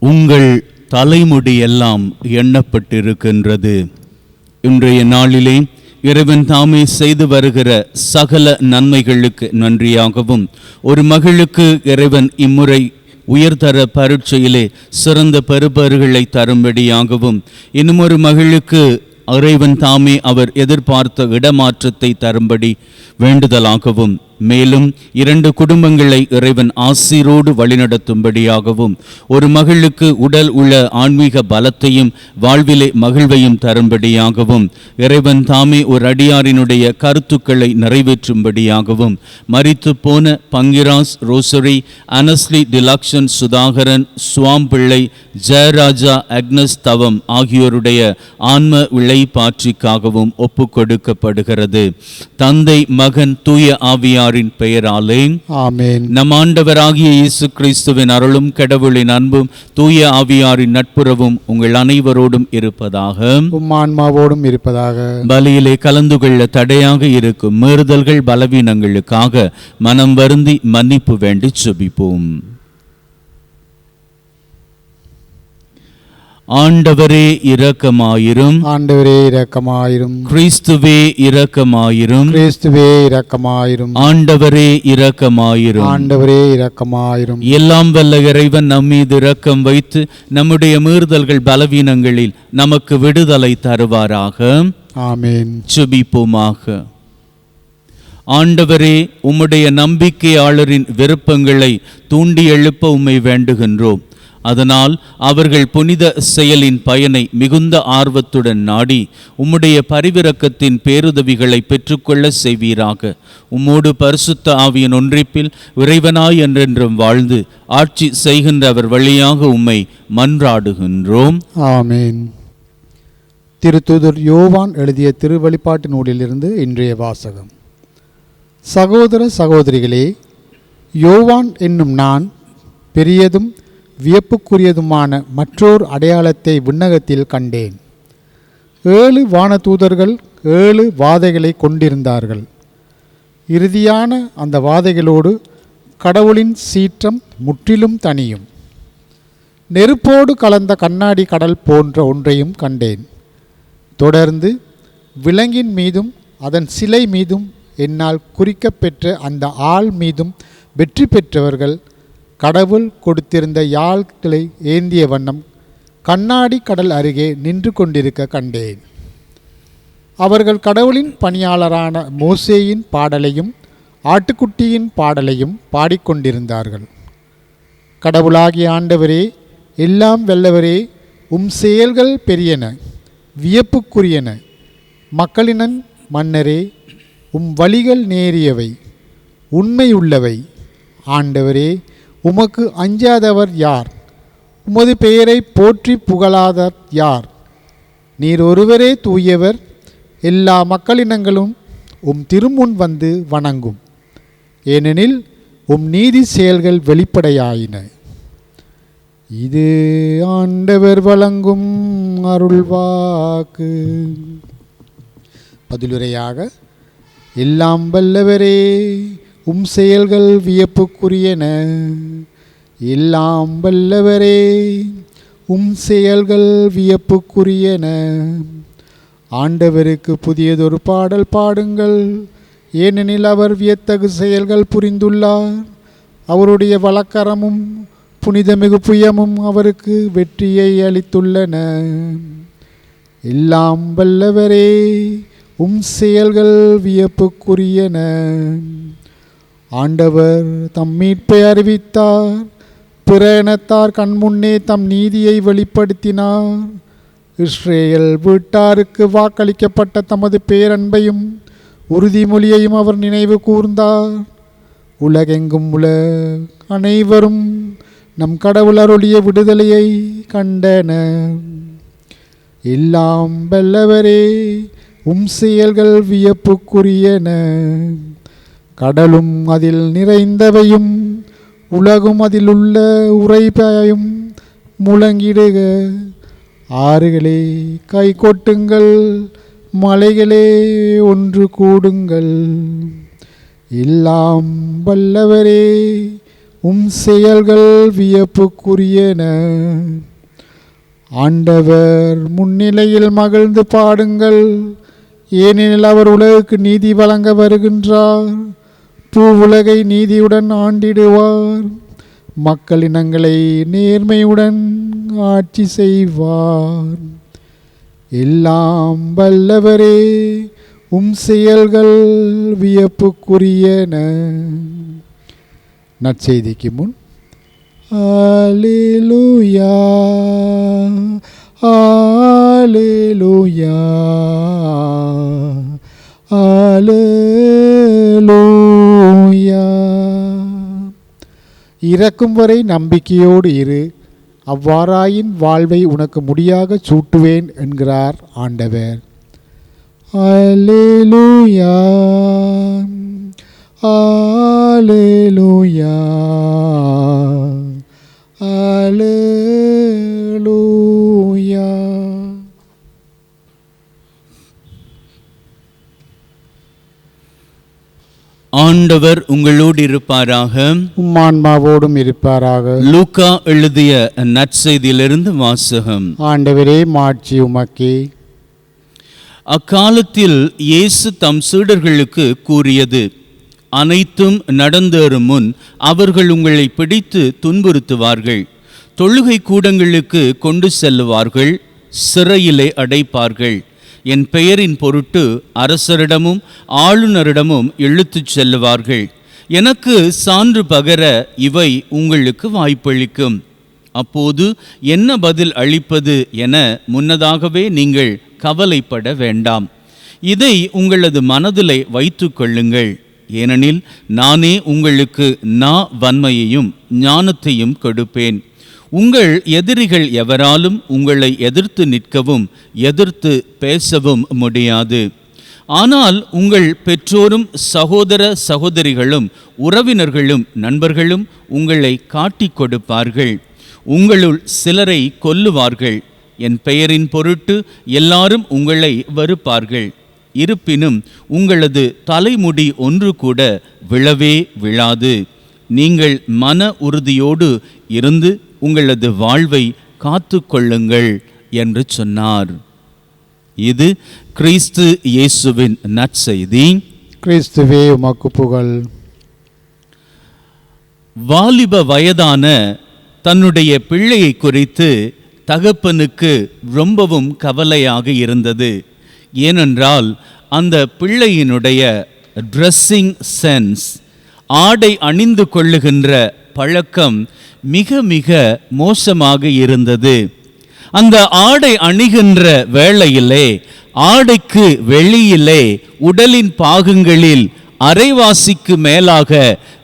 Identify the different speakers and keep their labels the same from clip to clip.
Speaker 1: உங்கள் தலைமுடி எல்லாம் எண்ணப்பட்டிருக்கின்றது. இன்றைய நாளிலே இறைவன் தாமே செய்து வருகிற சகல நன்மைகளுக்கு நன்றியாகவும், ஒரு மகளுக்கு இறைவன் இம்முறை உயர்தர பரீட்சையிலே சிறந்த பெறுபேறுகளை தரும்படியாகவும், இன்னும் ஒரு மகளுக்கு இறைவன் தாமே அவர் எதிர்பார்த்த இடமாற்றத்தை தரும்படி வேண்டுதலாகவும், மேலும் 2 குடும்பங்களை இறைவன் ஆசீரோடு வழிநடத்தும்படியாகவும், ஒரு மகளுக்கு உடல் உள்ள ஆன்மீக பலத்தையும் வாழ்விலே மகிழ்வையும் தரும்படியாகவும், இறைவன் தாமே ஒரு அடியாரினுடைய கருத்துக்களை நிறைவேற்றும்படியாகவும், மரித்து போன பங்கிராஸ், ரோசரி, அனஸ்லி, டிலக்ஷன், சுதாகரன், சுவாம்பிள்ளை, ஜெயராஜா, அக்னஸ் தவம் ஆகியோருடைய ஆன்ம விளைப்பாற்றிக்காகவும் ஒப்பு கொடுக்கப்படுகிறது. தந்தை, மகன், தூய ஆவியாரின் பெயராலே
Speaker 2: ஆமென்.
Speaker 1: நம் ஆண்டவராகிய இயேசு கிறிஸ்துவின் அருளும் கடவுளின் அன்பும் தூய ஆவியாரின் நட்புறவும் உங்கள் அனைவரோடும் இருப்பதாக,
Speaker 2: உம் ஆன்மாவோடும் இருப்பதாக.
Speaker 1: பலியிலே கலந்து கொள்ள தடையாக இருக்கும் மீறுதல்கள், பலவீனங்களுக்காக மனம் வருந்தி மன்னிப்பு வேண்டி செபிப்போம். ஆண்டவரே இரக்கமாயிரும்.
Speaker 2: ஆண்டவரே இரக்கமாயிரும்.
Speaker 1: கிறிஸ்துவே இரக்கமாயிரும்.
Speaker 2: கிறிஸ்துவே இரக்கமாயிரும்.
Speaker 1: ஆண்டவரே இரக்கமாயிரும்.
Speaker 2: ஆண்டவரே இரக்கமாயிரும்.
Speaker 1: எல்லாம் வல்ல இறைவன் நம்மீது இரக்கம் வைத்து நம்முடைய மீறுதல்கள், பலவீனங்களில் நமக்கு விடுதலை தருவாராக.
Speaker 2: ஆமென்.
Speaker 1: செபிப்போமாக. ஆண்டவரே, உம்முடைய நம்பிக்கையாளரின் விருப்பங்களை தூண்டி எழுப்ப உம்மை வேண்டுகின்றோம். அதனால் அவர்கள் புனித செயலின் பயனை மிகுந்த ஆர்வத்துடன் நாடி உம்முடைய பரிவிரக்கத்தின் பேருதவிகளை பெற்றுக்கொள்ள செய்வீராக. உம்மோடு பரிசுத்த ஆவியின் ஒன்றிப்பில் இறைவனாய் என்றென்றும் வாழ்ந்து ஆட்சி செய்கின்றவர் வழியாக உம்மை மன்றாடுகின்றோம்.
Speaker 2: ஆமென். திருத்தூதர் யோவான் எழுதிய திருவெளிப்பாட்டு நூலிலிருந்து இன்றைய வாசகம். சகோதர சகோதரிகளே, யோவான் என்னும் நான் பெரியதும் வியப்புக்குரியதுமான மற்றொரு அடையாளத்தை விண்ணகத்தில் கண்டேன். 7 வானதூதர்கள் 7 வாதைகளை கொண்டிருந்தார்கள். இறுதியான அந்த வாதைகளோடு கடவுளின் சீற்றம் முற்றிலும் தனியும். நெருப்போடு கலந்த கண்ணாடி கடல் போன்ற ஒன்றையும் கண்டேன். தொடர்ந்து விலங்கின் மீதும் அதன் சிலை மீதும் என்னால் குறிக்கப்பெற்ற அந்த ஆள் மீதும் வெற்றி பெற்றவர்கள் கடவுள் கொடுத்திருந்த யாழ்களை ஏந்திய வண்ணம் கண்ணாடி கடல் அருகே நின்று கொண்டிருக்க கண்டேன். அவர்கள் கடவுளின் பணியாளரான மோசேயின் பாடலையும் ஆட்டுக்குட்டியின் பாடலையும் பாடிக்கொண்டிருந்தார்கள். கடவுளாகிய ஆண்டவரே, எல்லாம் வல்லவரே, உம் செயல்கள் பெரியன, வியப்புக்குரியன. மக்களினன் மன்னரே, உம் வழிகள் நேரியவை, உண்மையுள்ளவை. ஆண்டவரே, உமக்கு அஞ்சாதவர் யார்? உமது பெயரை போற்றி புகழாதவர் யார்? நீர் ஒருவரே தூயவர். எல்லா மக்களினங்களும் உம் திருமுன் வந்து வணங்கும். ஏனெனில் உம் நீதி செயல்கள் வெளிப்படையாயின. இது ஆண்டவர் வழங்கும் அருள்வாக்கு. பதிலுரையாக, எல்லாம் வல்லவரே, உம் செயல்கள் வியப்புக்குரியன. எல்லாம் வல்லவரே, உம் செயல்கள் வியப்புக்குரியன. ஆண்டவருக்கு புதியதொரு பாடல் பாடுங்கள், ஏனெனில் அவர் வியத்தகு செயல்கள் புரிந்துள்ளார். அவருடைய வலக்கரமும் புனிதமிகு புயமும் அவருக்கு வெற்றியை அளித்துள்ளன. எல்லாம் வல்லவரே, உம் செயல்கள் வியப்புக்குரியன. ஆண்டவர் தம் மீட்பை அறிவித்தார். பிற இனத்தார் கண்முன்னே தம் நீதியை வெளிப்படுத்தினார். இஸ்ரேல் வீட்டாருக்கு வாக்களிக்கப்பட்ட தமது பேரன்பையும் உறுதிமொழியையும் அவர் நினைவு கூர்ந்தார். உலகெங்கும் உள்ள அனைவரும் நம் கடவுள் அருளிய விடுதலையை கண்டனர். எல்லாம் வல்லவரே, உம் செயல்கள் வியப்புக்குரியன. கடலும் அதில் நிறைந்தவையும் உலகும் அதிலுள்ள உறைபையும் முழங்கிடுக. ஆறுகளே கை கொட்டுங்கள், மலைகளே ஒன்று கூடுங்கள். எல்லாம் வல்லவரே, உம் செயல்கள் வியப்புக்குரியன. ஆண்டவர் முன்னிலையில் மகிழ்ந்து பாடுங்கள், ஏனெனில் அவர் உலகுக்கு நீதி வழங்க வருகின்றார். பூவுலகை நீதியுடன் ஆண்டிடுவார், மக்களினங்களை நேர்மையுடன் ஆட்சி செய்வார். எல்லாம் வல்லவரே, உம் செயல்கள் வியப்புக்குரியன. நற்செய்திக்கு முன் அல்லேலூயா அல்லேலூயா அல்லேலூயா. இறக்கும் வரை நம்பிக்கையோடு இரு, அவ்வாறாயின் வாழ்வை உனக்கு முடியாக சூட்டுவேன் என்கிறார் ஆண்டவர். அல்லேலூயா அல்லேலூயா அல்லேலூயா.
Speaker 1: ஆண்டவர் உங்களோடு இருப்பாராக,
Speaker 2: உம்மான்மாவோடும் இருப்பாராக.
Speaker 1: லூக்கா எழுதிய நற்செய்தியிலிருந்து வாசகம்.
Speaker 2: ஆண்டவரே, மாட்சி உமக்கே.
Speaker 1: அக்காலத்தில் இயேசு தம் சீடர்களுக்கு கூறியது, அனைத்தும் நடந்தேறும் முன் அவர்கள் உங்களை பிடித்து துன்புறுத்துவார்கள், தொழுகை கூடங்களுக்கு கொண்டு செல்லுவார்கள், சிறையிலே அடைப்பார்கள். என் பெயரின் பொருட்டு அரசரிடமும் ஆளுநரிடமும் இழுத்துச் செல்லுவார்கள். எனக்கு சான்று பகர இவை உங்களுக்கு வாய்ப்பளிக்கும். அப்போது என்ன பதில் அளிப்பது என முன்னதாகவே நீங்கள் கவலைப்பட வேண்டாம். இதை உங்களது மனதிலே வைத்து கொள்ளுங்கள். ஏனெனில் நானே உங்களுக்கு வன்மையையும் ஞானத்தையும் கொடுப்பேன். உங்கள் எதிரிகள் எவராலும் உங்களை எதிர்த்து நிற்கவும் எதிர்த்து பேசவும் முடியாது. ஆனால் உங்கள் பெற்றோரும் சகோதர சகோதரிகளும் உறவினர்களும் நண்பர்களும் உங்களை காட்டிக் கொடுப்பார்கள். உங்களுள் சிலரை கொல்லுவார்கள். என் பெயரின் பொருட்டு எல்லாரும் உங்களை வெறுப்பார்கள். இருப்பினும் உங்களது தலைமுடி ஒன்று கூட விழவே விழாது. நீங்கள் மன உறுதியோடு இருந்து உங்களது வாழ்வை காத்து கொள்ளுங்கள் என்று சொன்னார். இது கிறிஸ்து இயேசுவின் நற்செய்தி.
Speaker 2: கிறிஸ்துவே உமக்கு புகழ்.
Speaker 1: வாலிப வயதான தன்னுடைய பிள்ளையை குறித்து தகப்பனுக்கு ரொம்பவும் கவலையாக இருந்தது. ஏனென்றால் அந்த பிள்ளையினுடைய ட்ரெஸ்ஸிங் சென்ஸ், ஆடை அணிந்து கொள்ளுகின்ற பழக்கம் மிக மிக மோசமாக இருந்தது. அந்த ஆடை அணிகின்ற வேளையிலே ஆடைக்கு வெளியிலே உடலின் பாகங்களில் அரைவாசிக்கு மேலாக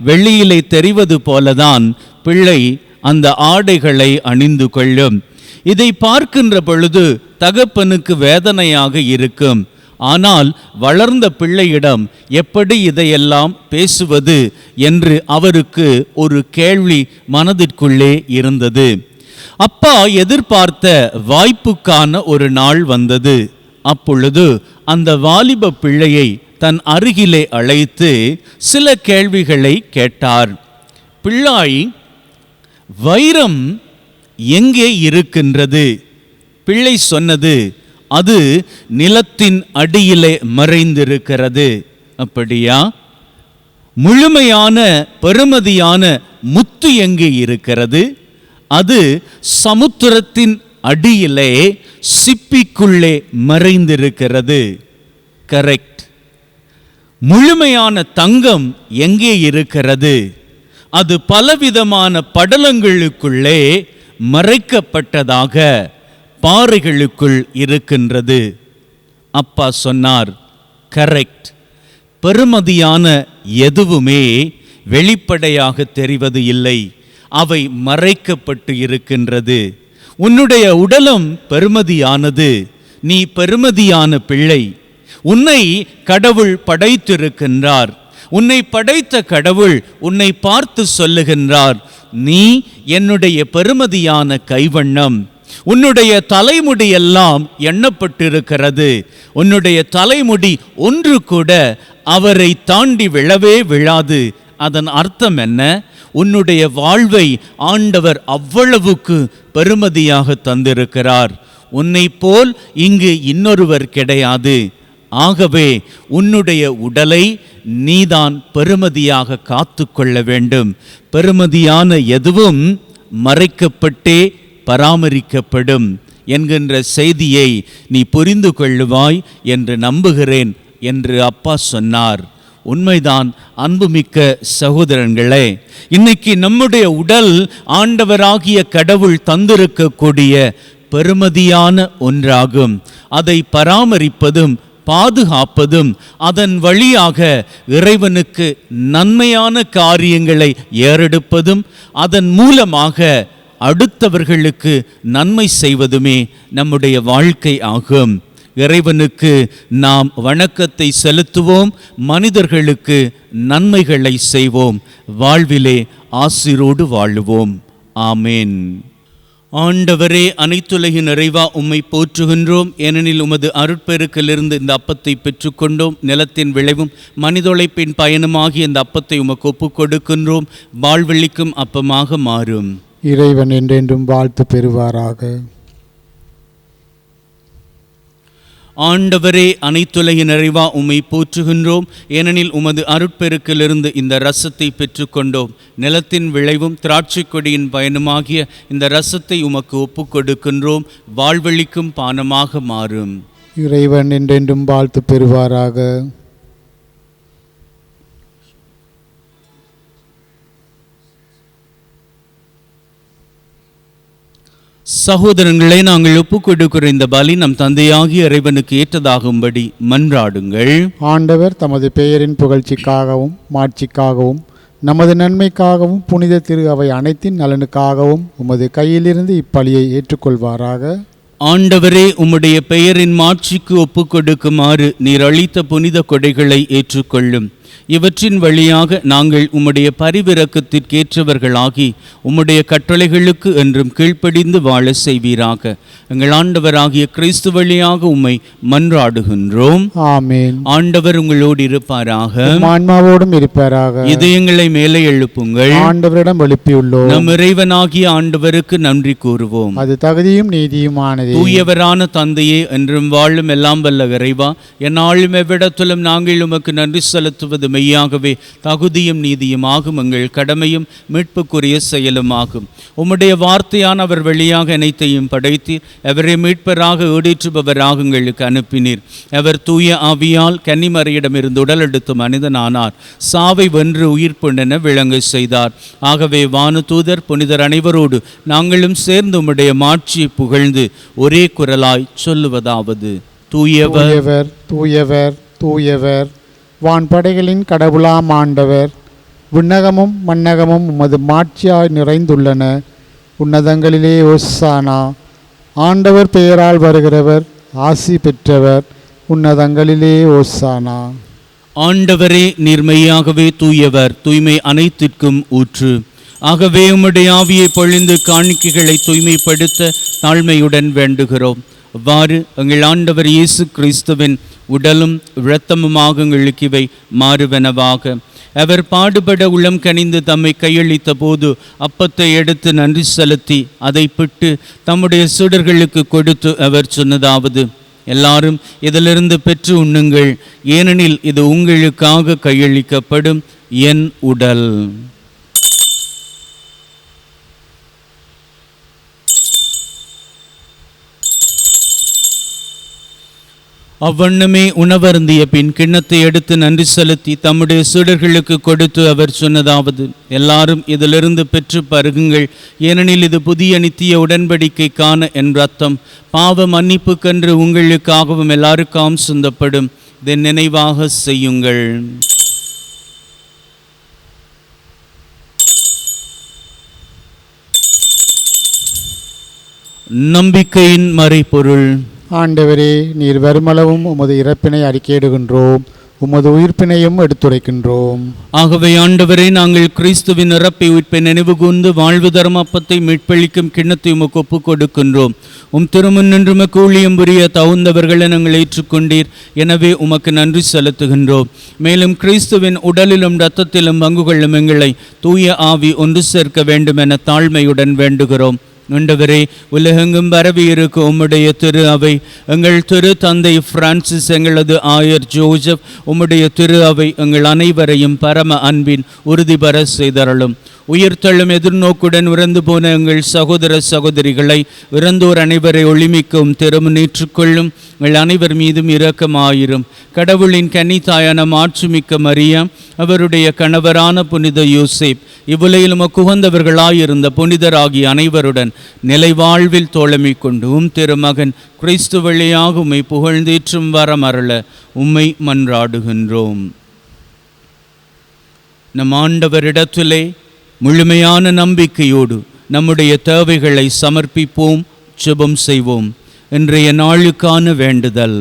Speaker 1: வெளியிலே தெரிவது போலதான் பிள்ளை அந்த ஆடைகளை அணிந்து கொள்ளும். இதை பார்க்கின்ற பொழுது தகப்பனுக்கு வேதனையாக இருக்கும். ஆனால் வளர்ந்த பிள்ளையிடம் எப்படி இதையெல்லாம் பேசுவது என்று அவருக்கு ஒரு கேள்வி மனதிற்குள்ளே இருந்தது. அப்பா எதிர்பார்த்த வாய்ப்புக்கான ஒரு நாள் வந்தது. அப்பொழுது அந்த வாலிப பிள்ளையை தன் அருகிலே அழைத்து சில கேள்விகளை கேட்டார். பிள்ளாய், வைரம் எங்கே இருக்கின்றது? பிள்ளை சொன்னது, அது நிலத்தின் அடியிலே மறைந்திருக்கிறது. அப்படியா? முழுமையான பெருமதியான முத்து எங்கே இருக்கிறது? அது சமுத்திரத்தின் அடியிலே சிப்பிக்குள்ளே மறைந்திருக்கிறது. கரெக்ட். முழுமையான தங்கம் எங்கே இருக்கிறது? அது பலவிதமான படலங்களுக்குள்ளே மறைக்கப்பட்டதாக பாறைகளுக்குள் இருக்கின்றது. அப்பா சொன்னார், கரெக்ட். பெருமதியான எதுவுமே வெளிப்படையாக தெரிவது இல்லை, அவை மறைக்கப்பட்டு இருக்கின்றது. உன்னுடைய உடலும் பெருமதியானது. நீ பெருமதியான பிள்ளை. உன்னை கடவுள் படைத்திருக்கின்றார். உன்னை படைத்த கடவுள் உன்னை பார்த்து சொல்லுகின்றார், நீ என்னுடைய பெருமதியான கைவண்ணம். உன்னுடைய தலைமுடி எல்லாம் எண்ணப்பட்டிருக்கிறது. உன்னுடைய தலைமுடி ஒன்று கூட அவரை தாண்டி விழவே விழாது. அதன் அர்த்தம் என்ன? உன்னுடைய வாழ்வை ஆண்டவர் அவ்வளவுக்கு பெறுமதியாக தந்திருக்கிறார். உன்னை போல் இங்கு இன்னொருவர் கிடையாது. ஆகவே உன்னுடைய உடலை நீதான் பெறுமதியாக காத்து கொள்ள வேண்டும். பெறுமதியான எதுவும் மறைக்கப்பட்டே பராமரிக்கப்படும் என்கின்ற செய்தியை நீ புரிந்து கொள்ளுவாய் என்று நம்புகிறேன் என்று அப்பா சொன்னார். உண்மைதான் அன்புமிக்க சகோதரர்களே, இன்னைக்கு நம்முடைய உடல் ஆண்டவராகிய கடவுள் தந்திருக்கக்கூடிய பெறுமதியான ஒன்றாகும். அதை பராமரிப்பதும் பாதுகாப்பதும் அதன் வழியாக இறைவனுக்கு நன்மையான காரியங்களை ஏறெடுப்பதும் அதன் மூலமாக அடுத்தவர்களுக்கு நன்மை செய்வதுமே நம்முடைய வாழ்க்கை ஆகும். இறைவனுக்கு நாம் வணக்கத்தை செலுத்துவோம், மனிதர்களுக்கு நன்மைகளை செய்வோம், வாழ்விலே ஆசிரோடு வாழுவோம். ஆமேன். ஆண்டவரே, அனைத்துலகின் நிறைவா உம்மை போற்றுகின்றோம். ஏனெனில் உமது அருட்பெருக்கிலிருந்து இந்த அப்பத்தை பெற்றுக்கொண்டோம். நிலத்தின் விளைவும் மனிதொழைப்பின் பயனுமாகிய இந்த அப்பத்தை உமக்கு ஒப்புக் கொடுக்கின்றோம். வாழ்வெளிக்கும் அப்பமாக மாறும்.
Speaker 2: இறைவன் என்றென்றும் வாழ்த்து பெறுவாராக.
Speaker 1: ஆண்டவரே, அனைத்துலகின் நிறைவா உம்மை போற்றுகின்றோம். ஏனெனில் உமது அருட்பெருக்கிலிருந்து இந்த ரசத்தை பெற்றுக்கொண்டோம். நிலத்தின் விளைவும் திராட்சை கொடியின் பயனுமாகிய இந்த ரசத்தை உமக்கு ஒப்புக் கொடுக்கின்றோம். வாழ்வெளிக்கும் பானமாக மாறும்.
Speaker 2: இறைவன் என்றென்றும் வாழ்த்து பெறுவாராக.
Speaker 1: சகோதரங்களே, நாங்கள் ஒப்புக் கொடுக்கிற இந்த பலி நம் தந்தையாகிய இறைவனுக்கு ஏற்றதாகும்படி மன்றாடுங்கள்.
Speaker 2: ஆண்டவர் தமது பெயரின் புகழ்ச்சிக்காகவும் மாட்சிக்காகவும் நமது நன்மைக்காகவும் புனித திரு அவை அனைத்தின் நலனுக்காகவும் உமது கையிலிருந்து இப்பலியை ஏற்றுக்கொள்வாராக.
Speaker 1: ஆண்டவரே, உம்முடைய பெயரின் மாட்சிக்கு ஒப்புக் கொடுக்குமாறு நீர் அளித்த புனித கொடைகளை ஏற்றுக்கொள்ளும். இவற்றின் வழியாக நாங்கள் உம்முடைய பரிவிரக்கத்திற்கேற்றவர்களாகி உம்முடைய கட்டளைகளுக்கு என்றும் கீழ்ப்படிந்து வாழ செய்வீராக. எங்கள் ஆண்டவராகிய கிறிஸ்து வழியாக உம்மை மன்றாடுகின்றோம்.
Speaker 2: ஆமென்.
Speaker 1: ஆண்டவர் உங்களோடு இருப்பாராக,
Speaker 2: ஆன்மாவோடும் இருப்பாராக.
Speaker 1: இதயங்களை மேலே எழுப்புங்கள்.
Speaker 2: ஆண்டவரிடம் எழுப்பியுள்ளோம்.
Speaker 1: நம் இறைவனாகிய ஆண்டவருக்கு நன்றி கூறுவோம்.
Speaker 2: அது தகுதியும் நீதியுமானது.
Speaker 1: தூயவரான தந்தையே, என்றும் வாழும் எல்லாம் வல்ல இறைவா, எந்நாளும் எவ்விடத்திலும் நாங்கள் உமக்கு நன்றி செலுத்துவது மெய்யாகவே தகுதியும் நீதியுமாகும், எங்கள் கடமையும் மீட்புக்குரிய செயலுமாகும். உம்முடைய வார்த்தையான அவர் வழியாக அனைத்தையும் படைத்தீர். அவரை மீட்பராக ஈடேற்றுபவராக எங்களுக்கு அனுப்பினீர். அவர் தூய ஆவியால் கன்னிமரியிடமிருந்து உடல் எடுத்து மனிதனானார். சாவை வென்று உயிர்ப்புண்டென விளங்க செய்தார். ஆகவே வானதூதர் புனிதர் அனைவரோடு நாங்களும் சேர்ந்து உம்முடைய மாட்சியை புகழ்ந்து ஒரே குரலாய் சொல்லுவதாவது: தூயவர்
Speaker 2: தூயவர் தூயவர் வான்படைகளின் கடவுளாம் ஆண்டவர், விண்ணகமும் மண்ணகமும் உமது மாட்சியாய் நிறைந்துள்ளன. உன்னதங்களிலே ஓசானா. ஆண்டவர் பெயரால் வருகிறவர் ஆசி பெற்றவர். உன்னதங்களிலே ஓசானா.
Speaker 1: ஆண்டவரே, நீர்மையாகவே தூயவர், தூய்மை அனைத்திற்கும் ஊற்று. ஆகவே உம்முடைய ஆவியை பொழிந்து காணிக்கைகளை தூய்மைப்படுத்த தாழ்மையுடன் வேண்டுகிறோம். அவ்வாறு எங்கள் ஆண்டவர் இயேசு கிறிஸ்துவின் உடலும் இரத்தமுமாக எங்களுக்கு இவை மாறுவனவாக. அவர் பாடுபட உளம் கனிந்து தம்மை கையளித்த போது அப்பத்தை எடுத்து நன்றி செலுத்தி அதை பிட்டு தம்முடைய சீடர்களுக்கு கொடுத்து அவர் சொன்னதாவது: எல்லாரும் இதிலிருந்து பெற்று உண்ணுங்கள், ஏனெனில் இது உங்களுக்காக கையளிக்கப்படும் என் உடல். அவ்வண்ணமே உணவருந்திய பின் கிண்ணத்தை எடுத்து நன்றி செலுத்தி தம்முடைய சீடர்களுக்கு கொடுத்து அவர் சொன்னதாவது: எல்லாரும் இதிலிருந்து பெற்று பருகுங்கள், ஏனெனில் இது புதிய நித்திய உடன்படிக்கைக்கான என் ரத்தம், பாவ மன்னிப்புக்கென்று உங்களுக்காகவும் எல்லாருக்காகவும் சிந்தப்படும். இதை நினைவாக செய்யுங்கள். நம்பிக்கையின் மறைபொருள்.
Speaker 2: ஆண்டவரே, நீர் வருமளவும் உமது இறப்பினை அறிக்கையிடுகின்றோம். உமது உயிர்ப்பினையும் எடுத்துரைக்கின்றோம்.
Speaker 1: ஆகவே ஆண்டவரே, நாங்கள் கிறிஸ்துவின் இறப்பை உயிர்ப்பை நினைவு கூர்ந்து வாழ்வு தரும் அப்பத்தை மீட்பளிக்கும் கிண்ணத்தை உமக்கு ஒப்புக் கொடுக்கின்றோம். திருமுன் நின்று உமக்கு ஊழியம் புரிய தகுந்தவர்களை நாங்கள் ஏற்றுக்கொண்டீர். எனவே உமக்கு நன்றி செலுத்துகின்றோம். மேலும் கிறிஸ்துவின் உடலிலும் இரத்தத்திலும் பங்கு கொள்ளும் எங்களை தூய ஆவி ஒன்று சேர்க்க வேண்டும் என தாழ்மையுடன் வேண்டுகிறோம். ஆண்டவரே, உலகெங்கும் பரவி இருக்க உம்முடைய திரு அவை, எங்கள் திரு தந்தை பிரான்சிஸ், எங்களது ஆயர் ஜோசப், உம்முடைய திரு அவை எங்கள் அனைவரையும் பரம அன்பின் உறுதி பெற செய்தருளும். உயிர்த்தெழும் எதிர்நோக்குடன் இறந்து போன எங்கள் சகோதர சகோதரிகளை, இறந்தோர் அனைவரை ஒளிமிக்கவும் திருமுனேற்றுக்கொள்ளும். எங்கள் அனைவர் மீதும் இரக்கமாயிரும். கடவுளின் கன்னித்தாயான மாட்சிமிக்க மரியாம், அவருடைய கணவரான புனித யோசேப், இவ்வுலகிலும் குகந்தவர்களாயிருந்த புனிதராகிய அனைவருடன் நிலைவாழ்வில் தோழமை கொண்டு திருமகன் கிறிஸ்து வழியாக உம்மை புகழ்ந்தேற்றும் வரமருள உம்மை மன்றாடுகின்றோம். நம் ஆண்டவரிடத்திலே முழுமையான நம்பிக்கையோடு நம்முடைய தேவைகளை சமர்ப்பிப்போம், ஜெபம் செய்வோம். இன்றைய நாளுக்கான வேண்டுதல்.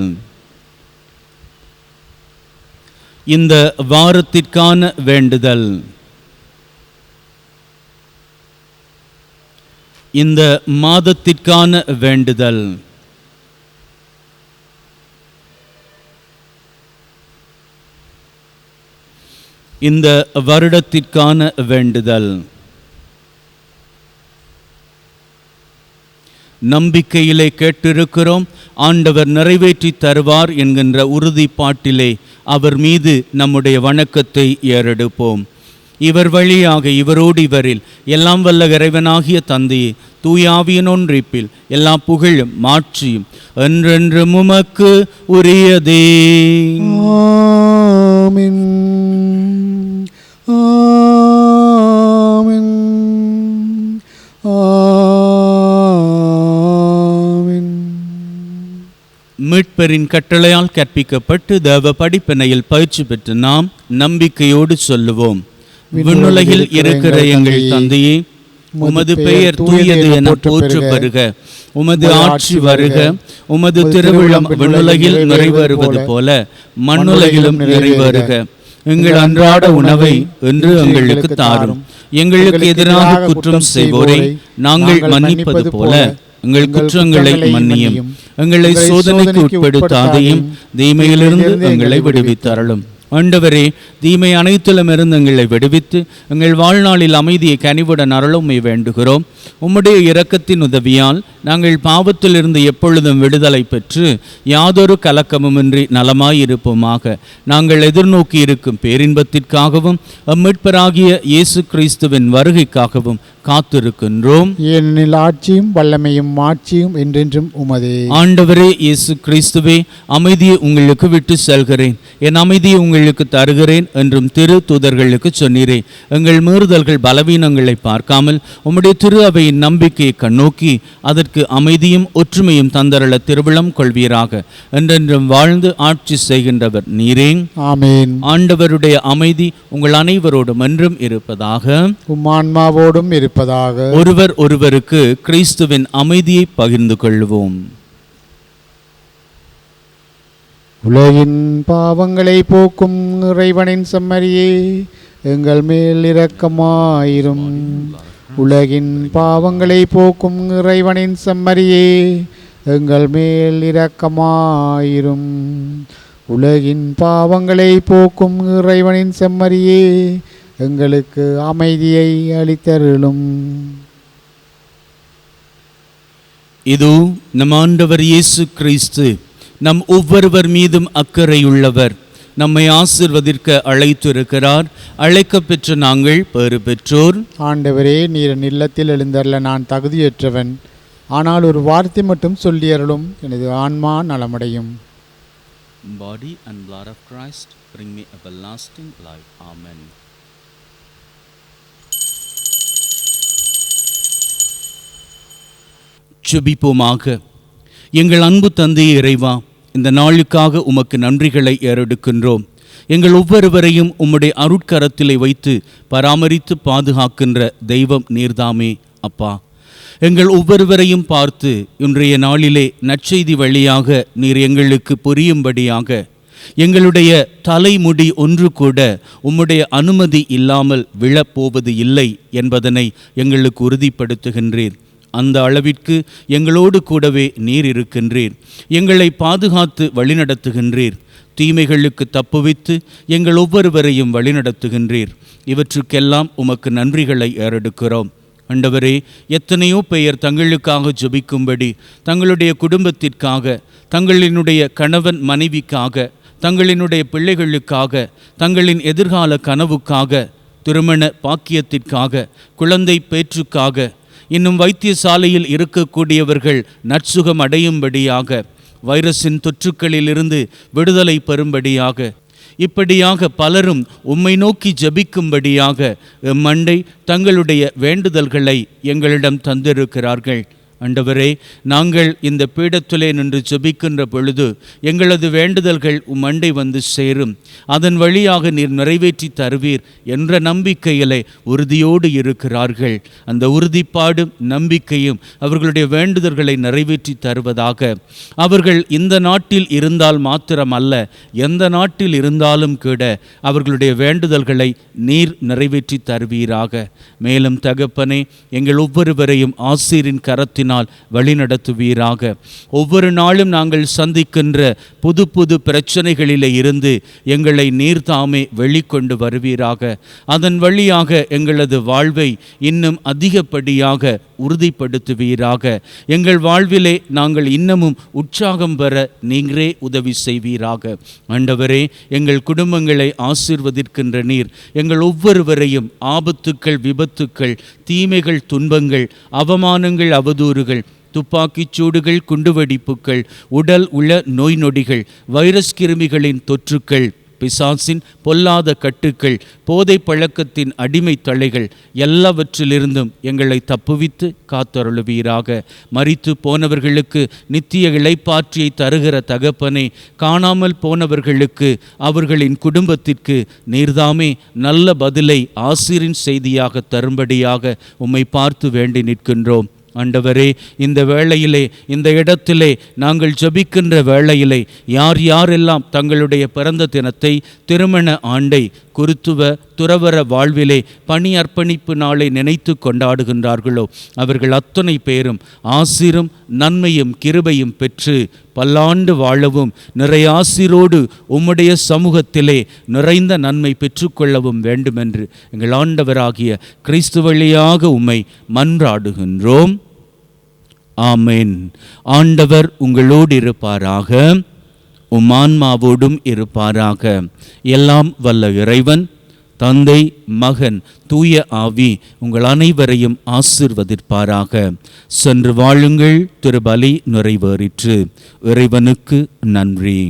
Speaker 1: இந்த வாரத்திற்கான வேண்டுதல். இந்த மாதத்திற்கான வேண்டுதல். இந்த வருடத்திற்கான வேண்டுதல். நம்பிக்கையிலே கேட்டிருக்கிறோம், ஆண்டவர் நிறைவேற்றி தருவார் என்கின்ற உறுதிப்பாட்டிலே அவர் மீது நம்முடைய வணக்கத்தை ஏறெடுப்போம். இவர் வழியாக, இவரோடு இவரில் எல்லாம் வல்ல இறைவனாகிய தந்தையே, தூயாவியின் ஒன்றிப்பில் எல்லா புகழும் மாட்சியும் என்றென்றும் உமக்கு உரியதே.
Speaker 2: ஆமென். ஆமென். ஆமென்.
Speaker 1: மீட்பரின் கட்டளையால் கற்பிக்கப்பட்டு தேவ படிப்பினையில் பயிற்சி பெற்று நாம் நம்பிக்கையோடு சொல்லுவோம். விண்ணுலகில் இருக்கிற எங்கள் தந்தையே, உமது பெயர் தூயது என போற்று பெறுக. உமது ஆட்சி வருக. உமது திருவிழம் விண்ணுலகில் நிறைவேறுவது போல மண்ணுலகிலும் நிறைவேறுக. எங்கள் அன்றாட உணவை இன்று எங்களுக்கு தாரும். எங்களுக்கு எதிராக குற்றம் செய்வோரை நாங்கள் மன்னிப்பது போல எங்கள் குற்றங்களை மன்னியும். எங்களை சோதனைக்கு உட்படுத்தாதையும் தீமையிலிருந்து எங்களை விடுவித்தருளும். ஆண்டவரே, தீமை அனைத்திலும் இருந்து எங்களை விடுவித்து எங்கள் வாழ்நாளில் அமைதியை கனிவுடன் அருளுமை வேண்டுகிறோம். உம்முடைய இரக்கத்தின் உதவியால் நாங்கள் பாவத்திலிருந்து எப்பொழுதும் விடுதலை பெற்று யாதொரு கலக்கமுமின்றி நலமாயிருப்போமாக. நாங்கள் எதிர்நோக்கி இருக்கும் பேரின்பத்திற்காகவும் மீட்பராகிய இயேசு கிறிஸ்துவின் வருகைக்காகவும் காத்திருக்கின்றோம்.
Speaker 2: ஏனெனில் ஆட்சியும் வல்லமையும் மாட்சியும் என்றென்றும் உமதே.
Speaker 1: ஆண்டவரே இயேசு கிறிஸ்துவே, அமைதியை உங்களுக்கு விட்டு செல்கிறேன், என் அமைதியை உங்களுக்கு தருகிறேன் என்றும் திரு தூதர்களுக்கு சொன்னீரே. எங்கள் மீறுதல்கள் பலவீனங்களை பார்க்காமல் உம்முடைய திரு அவையின் நம்பிக்கையை கண்ணோக்கி அதற்கு அமைதியும் ஒற்றுமையும் தந்தரள திருவிழம் கொள்வீராக. என்றென்றும் வாழ்ந்து ஆட்சி செய்கின்றவர் நீரே.
Speaker 2: ஆமென்.
Speaker 1: ஆண்டவருடைய அமைதி உங்கள் அனைவரோடும் என்றும் இருப்பதாக.
Speaker 2: உம் ஆன்மாவோடும் இருப்பதாக.
Speaker 1: ஒருவர் ஒருவருக்கு கிறிஸ்துவின் அமைதியை பகிர்ந்து கொள்வோம்.
Speaker 2: உலகின் பாவங்களை போக்கும் இறைவனின் செம்மறியே, எங்கள் மேல் இரக்கமாயிரும். உலகின் பாவங்களை போக்கும் இறைவனின் செம்மறியே, எங்கள் மேல் இரக்கமாயிரும். உலகின் பாவங்களை போக்கும் இறைவனின் செம்மறியே, எங்களுக்கு அமைதியை அளித்தருளும்.
Speaker 1: இதோ நம் ஆண்டவர் இயேசு கிறிஸ்து நம் ஒவ்வொருவர் மீதும் அக்கறையுள்ளவர். நம்மை ஆசீர்வதிக்க அழைத்திருக்கிறார். அழைக்க பெற்ற நாங்கள் பேறு பெற்றோர்.
Speaker 2: ஆண்டவரே, நீர் இல்லத்தில் எழுந்தருள நான் தகுதியற்றவன். ஆனால் ஒரு வார்த்தை மட்டும் சொல்லியருளும், எனது ஆன்மா நலமடையும்.
Speaker 1: Body and blood of Christ, bring me everlasting life. Amen. ஜெபிப்போமாக. எங்கள் அன்பு தந்தை இறைவா, இந்த நாளுக்காக உமக்கு நன்றிகளை ஏறெடுக்கின்றோம். எங்கள் ஒவ்வொருவரையும் உம்முடைய அருட்கரத்திலே வைத்து பராமரித்து பாதுகாக்கின்ற தெய்வம் நீர்தாமே அப்பா. எங்கள் ஒவ்வொருவரையும் பார்த்து இன்றைய நாளிலே நற்செய்தி வழியாக நீர் எங்களுக்கு புரியும்படியாக எங்களுடைய தலைமுடி ஒன்று கூட உம்முடைய அனுமதி இல்லாமல் விழப்போவது இல்லை என்பதனை எங்களுக்கு உறுதிப்படுத்துகின்றீர். அந்த அளவிற்கு எங்களோடு கூடவே நீர் இருக்கின்றீர். எங்களை பாதுகாத்து வழிநடத்துகின்றீர். தீமைகளுக்கு தப்புவித்து எங்கள் ஒவ்வொருவரையும் வழிநடத்துகின்றீர். இவற்றுக்கெல்லாம் உமக்கு நன்றிகளை ஏறெடுக்கிறோம். ஆண்டவரே, எத்தனையோ பெயர் தங்களுக்காக ஜெபிக்கும்படி, தங்களுடைய குடும்பத்திற்காக, தங்களினுடைய கணவன் மனைவிக்காக, தங்களினுடைய பிள்ளைகளுக்காக, தங்களின் எதிர்கால கனவுக்காக, திருமண பாக்கியத்திற்காக, குழந்தை பேற்றுக்காக, இன்னும் வைத்தியசாலையில் இருக்கக்கூடியவர்கள் நற்சுகம் அடையும்படியாக, வைரஸின் தொற்றுக்களிலிருந்து விடுதலை பெறும்படியாக, இப்படியாக பலரும் உம்மை நோக்கி ஜெபிக்கும்படியாக எம்மண்டை தங்களுடைய வேண்டுதல்களை எங்களிடம் தந்திருக்கிறார்கள். ஆண்டவரே, நாங்கள் இந்த பீடத்திலே நின்று ஜெபிக்கின்ற பொழுது எங்களது வேண்டுதல்கள் உம்மண்டை வந்து சேரும். அதன் வழியாக நீர் நிறைவேற்றி தருவீர் என்ற நம்பிக்கையிலே உறுதியோடு இருக்கிறார்கள். அந்த உறுதிப்பாடும் நம்பிக்கையும் அவர்களுடைய வேண்டுதல்களை நிறைவேற்றி தருவதாக. அவர்கள் இந்த நாட்டில் இருந்தால் மாத்திரமல்ல, எந்த நாட்டில் இருந்தாலும் கூட அவர்களுடைய வேண்டுதல்களை நீர் நிறைவேற்றி தருவீராக. மேலும் தகப்பனே, எங்கள் ஒவ்வொருவரையும் ஆசீரின் கரத்தினால் வழிநடத்துவீராக. ஒவ்வொரு நாளும் நாங்கள் சந்திக்கின்ற புது புது பிரச்சனைகளிலே இருந்து எங்களை நீர்தாமே வெளிக்கொண்டு வருவீராக. அதன் வழியாக எங்களது வாழ்வை இன்னும் அதிகப்படியாக உறுதிப்படுத்துவீராக. எங்கள் வாழ்விலே நாங்கள் இன்னமும் உற்சாகம் பெற நீங்களே உதவி செய்வீராக. ஆண்டவரே, எங்கள் குடும்பங்களை ஆசீர்வதிக்கின்ற நீர் எங்கள் ஒவ்வொருவரையும் ஆபத்துக்கள், விபத்துக்கள், தீமைகள், துன்பங்கள், அவமானங்கள், அவதூறுகள், துப்பாக்கிச் சூடுகள், குண்டுவெடிப்புகள், உடல் உள்ள நோய் நொடிகள், வைரஸ் கிருமிகளின் தொற்றுக்கள், பிசாசின் பொல்லாத கட்டுக்கள், போதை பழக்கத்தின் அடிமை தலைகள் எல்லாவற்றிலிருந்தும் எங்களை தப்புவித்து காத்தருளுவீராக. மரித்து போனவர்களுக்கு நித்திய இளைப்பாற்றியை தருகிற தகப்பனே, காணாமல் போனவர்களுக்கு அவர்களின் குடும்பத்திற்கு நீர்தாமே நல்ல பதிலை ஆசீரின் செய்தியாக தரும்படியாக உம்மை பார்த்து வேண்டி நிற்கின்றோம். ஆண்டவரே, இந்த வேளையிலே, இந்த இடத்திலே நாங்கள் ஜெபிக்கின்ற வேளையிலே யார் யாரெல்லாம் தங்களுடைய பிறந்த தினத்தை, திருமண ஆண்டை, குருத்துவ துறவர வாழ்விலே பணி அர்ப்பணிப்பு நாளை நினைத்து கொண்டாடுகின்றார்களோ அவர்கள் அத்தனை பேரும் ஆசீரும் நன்மையும் கிருபையும் பெற்று பல்லாண்டு வாழவும், நிறைய ஆசீரோடு உம்முடைய சமூகத்திலே நிறைந்த நன்மை பெற்றுக்கொள்ளவும் வேண்டுமென்று எங்கள் ஆண்டவராகிய கிறிஸ்து வழியாக உம்மை மன்றாடுகின்றோம். ஆமென். ஆண்டவர் உங்களோடு இருப்பாராக, உம் ஆன்மாவோடும் இருப்பாராக. எல்லாம் வல்ல இறைவன் தந்தை, மகன், தூய ஆவி உங்கள் அனைவரையும் ஆசீர்வதிப்பாராக. சென்று வாழுங்கள். திருபலி நிறைவேறிற்று. இறைவனுக்கு நன்றி.